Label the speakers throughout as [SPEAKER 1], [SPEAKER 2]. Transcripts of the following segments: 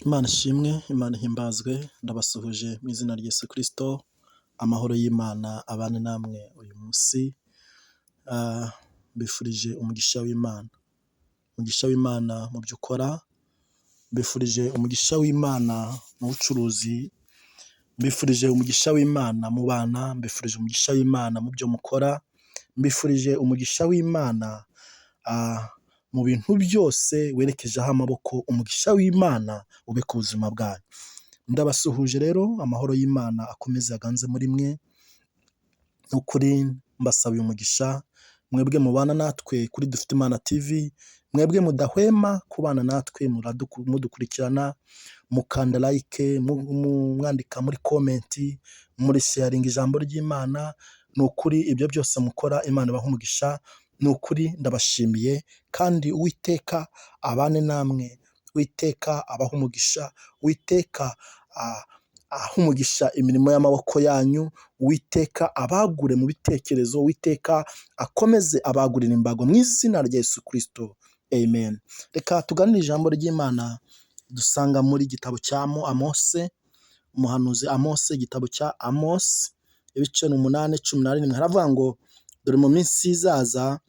[SPEAKER 1] Imana ishimwe, Imana ihimbazwe, ndabasuhuje mu izina rya Yesu Kristo, amahoro y'Imana abane namwe uyu munsi, mbifurije umugisha w'Imana, umugisha w'Imana mu byo ukora, mbifurije umugisha w'Imana mu bucuruzi, mbifurije umugisha w'Imana mu bana, mbifurije umugisha w'Imana mu byo mukora, mbifurije umugisha w'Imana mu bintu byose werekejeho amaboko, umugisha w'Imana ube ku buzima bwanyu. Ndabasuhuje rero, amahoro y'Imana akomeze aganze muri mwe, n'ukuri mbasabiye umugisha, mwebwe mubana natwe kuri Dufite Imana TV, mwebwe mudahwema kubana natwe mudukurikirana, mukanda like, mwandika muri komenti, muri sharinga ijambo ry'Imana, ni ukuri ibyo byose mukora Imana ibaha umugisha, ni ukuri ndabashimiye kandi Uwiteka abane namwe, Uwiteka abaha umugisha, Uwiteka aha umugisha imirimo y'amaboko yanyu, Uwiteka abagure mu bitekerezo, Uwiteka akomeze abagurira imbago mu izina rya Yesu Kristo, amen. Reka tuganire ijambo ry'Imana dusanga muri gitabo cya Amose, umuhanuzi Amose, igitabo cya Amose, ibice 8:17 haravuga ngo dore mu minsi izaza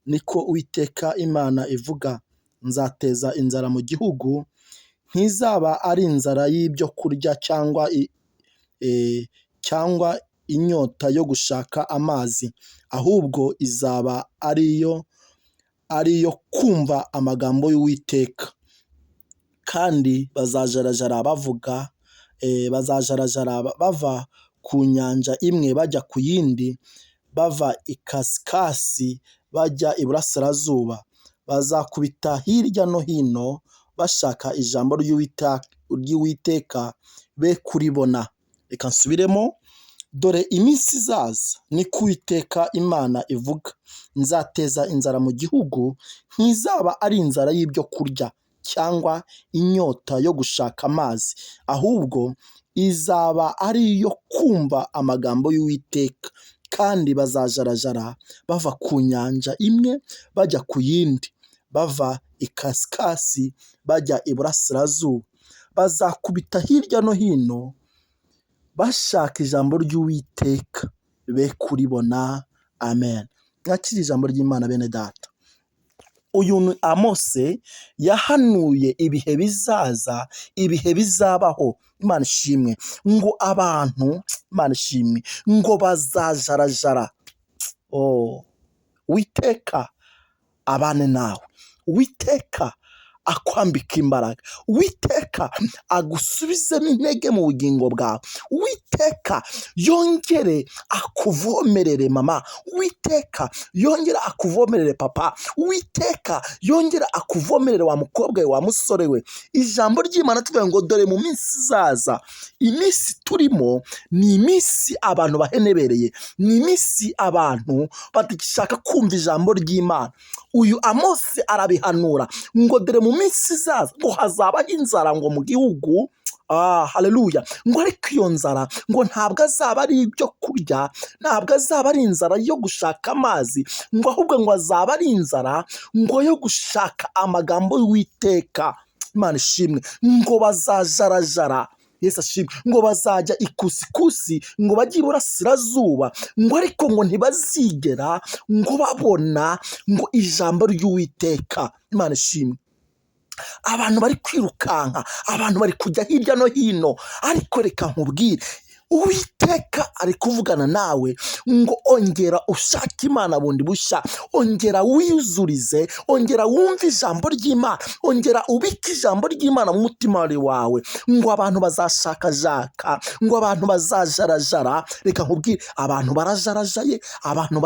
[SPEAKER 1] niko Uwiteka Imana ivuga, nzateza inzara mu gihugu, ntizaba ari inzara y'ibyo kurya cyangwa inyota yo gushaka amazi, ahubwo izaba ari iyo kumva amagambo y'Uwiteka, kandi bazajarajara bava ku nyanja imwe bajya ku yindi, bava ikasikasi bajya iburasirazuba, bazakubita hirya no hino bashaka ijambo ry'Uwiteka be kuribona. Reka nsubiremo, dore iminsi izaza niko Uwiteka Imana ivuga, nzateza inzara mu gihugu, ntizaba ari inzara y'ibyo kurya cyangwa inyota yo gushaka amazi, ahubwo izaba ari iyo kumva amagambo y'Uwiteka, kandi bazajarajara bava ku nyanja imwe bajya ku yindi, bava ikasikasi bajya iburasirazuba, bazakubita hirya no hino bashaka ijambo ry'Uwiteka be kuribona, amen. Mwakire ijambo ry'Imana bene data. Uyu ni Amose yahanuye ibihe bizaza, ibihe bizabaho, Imana ishimwe, ngo abantu, Imana ishimwe, ngo bazajarajara. Uwiteka abane nawe, Uwiteka akwambika imbaraga, Uwiteka agusubizemo intege mu bugingo bwawe, Uwiteka yongere akuvomerere mama, Uwiteka yongere akuvomerere papa, Uwiteka yongere akuvomerere wa mukobwa we, wa musore we. Ijambo ry'Imana tuvuga ngo dore mu minsi izaza, iminsi turimo ni iminsi abantu bahenebereye, ni iminsi abantu batagishaka kumva ijambo ry'Imana. Uyu Amose arabihanura ngo dore mu minsi izaza ngo hazabaho inzara ngo mu gihugu, haleluya, ngo ariko iyo nzara ngo ntabwo azaba ari ibyo kurya, ntabwo azaba ari inzara yo gushaka amazi, ngo ahubwo ngo azaba ari inzara ngo yo gushaka amagambo y'Uwiteka. Imana ishimwe, ngo bazajarajara, Yesu ashimwe, ngo bazajya ikusikusi, ngo bajye iburasirazuba, ngo ariko ngo ntibazigera ngo babona ngo ijambo ry'Uwiteka. Imana ishimwe, abantu bari kwirukanka, abantu bari kujya hirya no hino, ariko reka nkubwire, Uwiteka ari kuvugana nawe ngo ongera ushake Imana bundi bushya, ongera wiyuzurize, ongera wumve ijambo ry'Imana, ongera ubike ijambo ry'Imana mu mutima wawe, ngo abantu bazashakajaka, ngo abantu bazajarajara. Reka nkubwire, abantu barajarajaye, abantu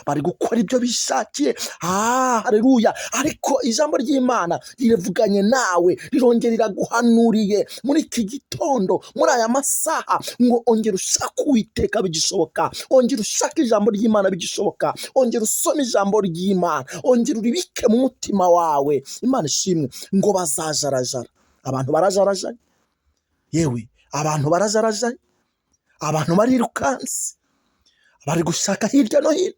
[SPEAKER 1] bari gukora ibyo bishakiye, haleluya, ariko ijambo ry'Imana rirevuganye nawe, rirongera riraguhanuriye muri iki gitondo, muri aya masaha, ngo ongera ushaka Uwiteka bigishoboka, ongera ushaka ijambo ry'Imana bigishoboka, ongera usome ijambo ry'Imana, ongera uribike mu mutima wawe. Imana ishimwe, ngo bazajarajara. Abantu barajarajaye, yewe abantu barajarajaye, abantu barirukanse, bari gushaka hirya no hino.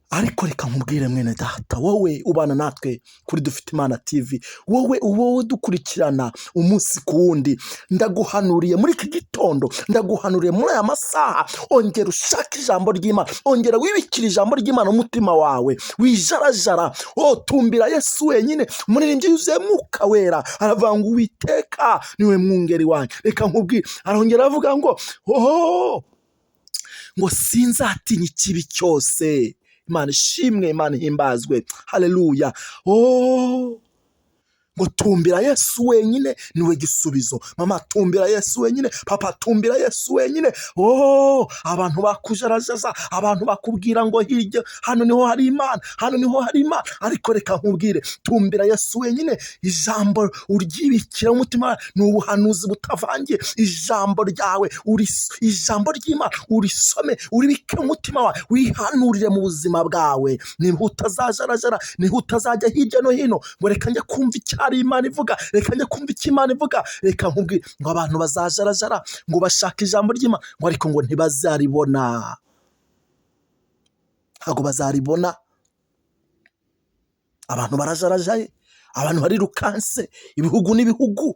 [SPEAKER 1] ariko reka nkubwire mwene data, wowe ubana natwe kuri Dufite Imana TV, wowe dukurikirana umunsi ku wundi, ndaguhanuriye muri iki gitondo, ndaguhanuriye muri aya masaha, ongera ushake ijambo ry'Imana, ongera wibikira ijambo ry'Imana umutima wawe, wijarajara, tumbira Yesu wenyine. Umuririmbyi yuzuye Mwuka Wera aravuga ngo Uwiteka niwe mwungeri wanjye. Reka nkubwire, arongera avuga ngo ngo sinzatinya ikibi cyose. Imana ishimwe, Imana ihimbazwe, haleluya. ngo tumbira Yesu wenyine niwe gisubizo. Mama, tumbira Yesu wenyine. Papa, tumbira Yesu wenyine. Abantu bakujarajaza, abantu bakubwira ngo hirya hano niho hari Imana, hano niho hari Imana, ariko reka nkubwire, tumbira Yesu wenyine. Ijambo uryibikira umutima, ni ubuhanuzi butavangiye. Ijambo ryawe ijambo ry'Imana urisome, uribike umutima wawe, wihanurire mu buzima bwawe. Niho utazajarajara, niho utazajya hirya no hino ngo reka njye kumva ari Imana ivuga, reka njye kumva icyo Imana ivuga. Reka nkubwire ngo abantu bazajarajara ngo bashaka ijambo ry'Imana, ngo ariko ngo ntibazaribona, ntabwo bazaribona. Abantu barajarajaye, abantu barirukanse ibihugu n'ibihugu,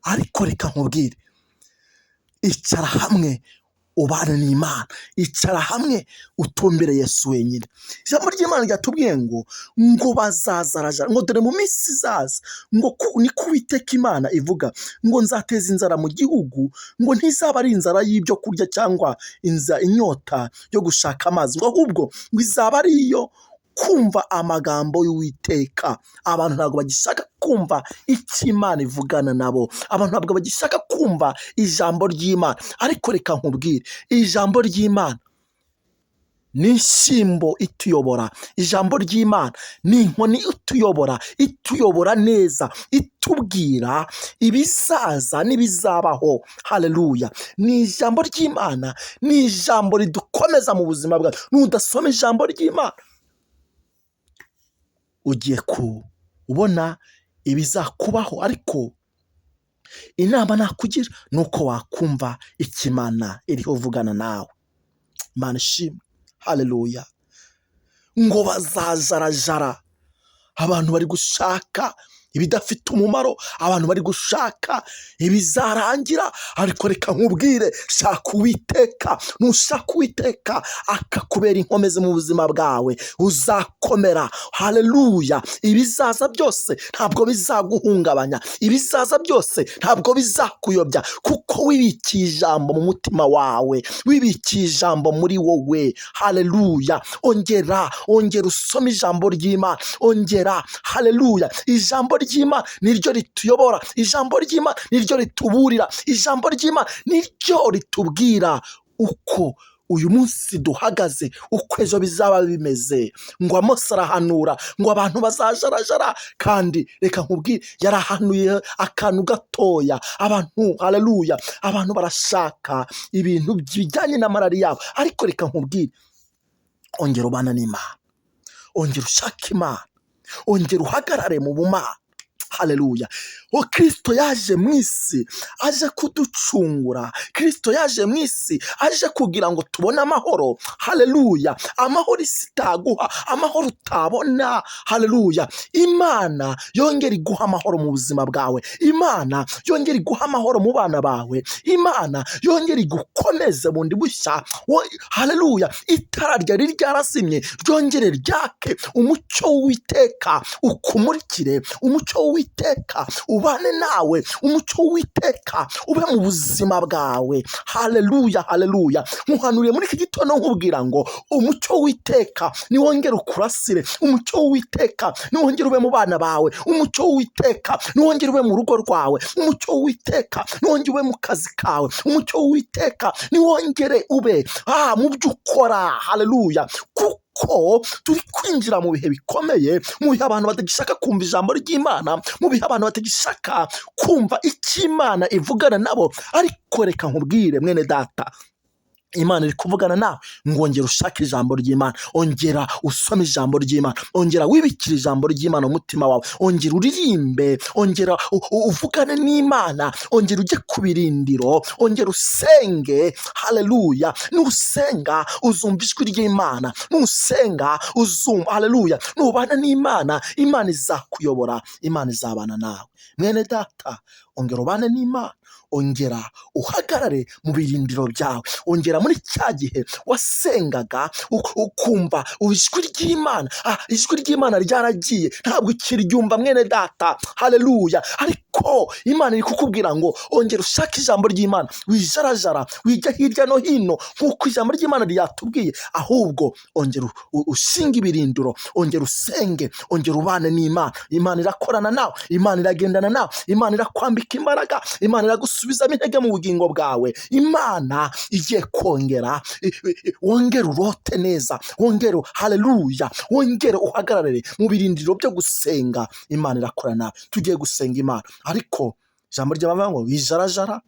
[SPEAKER 1] ariko reka nkubwire, icara hamwe ubane n'Imana, icara hamwe utumbire Yesu wenyine. Ijambo ry'Imana ryatubwiye ngo bazazarajara, ngo dore mu minsi izaza, ngo niko Uwiteka Imana ivuga, ngo nzateza inzara mu gihugu, ngo ntizaba ari inzara y'ibyo kurya cyangwa inyota yo gushaka amazi, ngo ahubwo ngo izaba ari iyo kumva amagambo y'Uwiteka. Abantu ntabwo bagishaka kumva icyo Imana ivugana nabo, abantu ntabwo bagishaka kumva ijambo ry'Imana. Ariko reka nkubwire, ijambo ry'Imana ni inshyimbo ituyobora, ijambo ry'Imana ni inkoni ituyobora neza, itubwira ibizaza n'ibizabaho. Haleluya. Ni ijambo ry'Imana, ni ijambo ridukomeza mu buzima bwacu. Nudasoma ijambo ry'Imana, ugiye kubona ibizakubaho. Ariko inama nakugira ni uko wakumva icyo Imana iriho vugana nawe. Imana ishimwe, haleluya. Ngo bazajarajara, abantu bari gushaka ibidafite umumaro, abantu bari gushaka ibizarangira. Ariko reka nkubwire, shaka Uwiteka. Nushaka Uwiteka akakubera inkomezi mu buzima bwawe, uzakomera. Haleluya. Ibizaza byose ntabwo bizaguhungabanya, ibizaza byose ntabwo bizakuyobya, kuko wibikiye ijambo mu mutima wawe, wibikiye ijambo muri wowe. Haleluya. Ongera usome ijambo ry'Imana, ongera. Haleluya. Ijambo ry'Imana niryo rituyobora, ijambo ry'Imana niryo rituburira, ijambo ry'Imana niryo ritubwira uko uyu munsi duhagaze, uko ejo bizaba bimeze. Ngo Amosi arahanura ngo abantu bazajarajara, kandi reka nkubwire, yarahanuye akantu gatoya. Abantu, haleluya, abantu barashaka ibintu bijyanye n'amarari yabo. Ariko reka nkubwire, ongera ubana n'Imana, ongera ushake Imana, ongera uhagarare mu bumana. Haleluya. Kristo yaje mu isi aje kuducungura, Kristo yaje mu isi aje kugira ngo tubone amahoro. Haleluya. Amahoro isi itaguha, amahoro utabona. Haleluya. Imana yongera iguha amahoro mu buzima bwawe, Imana yongera iguha amahoro mu bana bawe, Imana yongera igukomeze bundi bushya. Haleluya. Itara ryari ryarasimye ryongere ryake, umucyo w'Uwiteka ukumurikire, umucyo w'Uwiteka ubane nawe, umucyo w'Uwiteka ube mu buzima bwawe. Haleluya, haleluya. Muhanuriye muri iki gitondo nkubwira ngo umucyo w'Uwiteka niwongere ukurasire, umucyo w'Uwiteka niwongere ube mu bana bawe, umucyo w'Uwiteka niwongere ube mu rugo rwawe, umucyo w'Uwiteka niwongere ube mu kazi kawe, umucyo w'Uwiteka niwongere ube mu byo ukora. Haleluya. Ko turi kwinjira mu bihe bikomeye, mu bihe abantu batagishaka kumva ijambo ry'Imana, mu bihe abantu batagishaka kumva icyo Imana ivugana nabo. Ariko reka nkubwire mwene data, Imana iri kuvugana nawe ngo ongera ushake ijambo ry'Imana, ongera usome ijambo ry'Imana, ongera wibikire ijambo ry'Imana umutima wawe, ongera uririmbe, ongera uvugane n'Imana, ongera ujye ku birindiro, ongera usenge. Haleluya! Nusenga uzumva ijwi ry'Imana, nusenga uzumva. Haleluya! Nubana n'Imana, Imana izakuyobora, Imana izabana nawe. Mwene data, ongera ubane n'Imana, ongera uhagarare mu birindiro byawe, ongera muri cya gihe wasengaga ukumva ijwi ry'Imana. Ijwi ry'Imana ryaragiye, ntabwo ukiryumva mwene data. Haleluya! Ariko Imana iri kukubwira ngo ongera ushake ijambo ry'Imana, wijarajara, wijya hirya no hino nk'uko ijambo ry'Imana ryatubwiye, ahubwo ongera ushinga ibirindiro, ongera usenge, ongera ubane n'Imana. Imana irakorana nawe, Imana iragendana nawe, Imana irakwambika imbaraga, Imana iragusubizamo intege mu bugingo bwawe. Imana igiye kongera, wongere urote neza, wongere, haleluya, wongere uhagarare mu birindiro byo gusenga. Imana irakorana nawe. Tugiye gusenga Imana, ariko ijambo ry'Imana ngo bijarajara,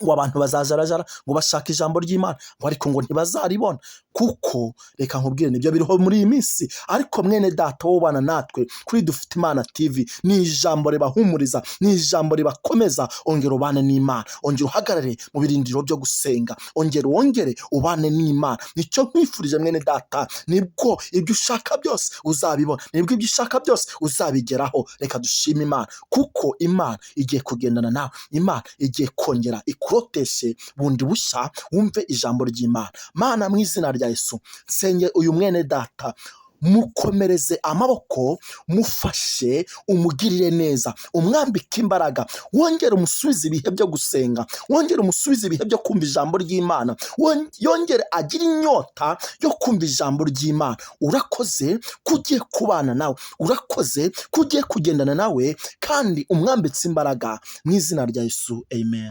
[SPEAKER 1] ngo abantu bazajarajara ngo bashaka ijambo ry'Imana, ngo ariko ngo ntibazaribona. Kuko reka nkubwire, nibyo biriho muri iyi minsi. Ariko mwene data wobana natwe kuri Dufite Imana TV, ni ijambo ribahumuriza, ni ijambo ribakomeza. Ongera ubane n'Imana, ongera uhagarare mu birindiro byo gusenga, wongere ubane n'Imana. Nicyo nkwifurije mwene data, nibwo ibyo ushaka byose uzabibona, nibwo ibyo ushaka byose uzabigeraho. Reka dushime Imana, kuko Imana igiye kugendana nawe, Imana igiye kongera ikuroteshe bundi bushya, wumve ijambo ry'Imana. Mana, mu izina rya Yesu, nsenge uyu mwene data, mukomereze amaboko, mufashe, umugirire neza, umwambike imbaraga, wongere umusubize ibihe byo gusenga, wongere umusubize ibihe byo kumva ijambo ry'Imana, yongere agire inyota yo kumva ijambo ry'Imana. Urakoze kugiye kubana nawe, urakoze kugiye kugendana nawe, kandi umwambitse imbaraga, mu izina rya Yesu, amen.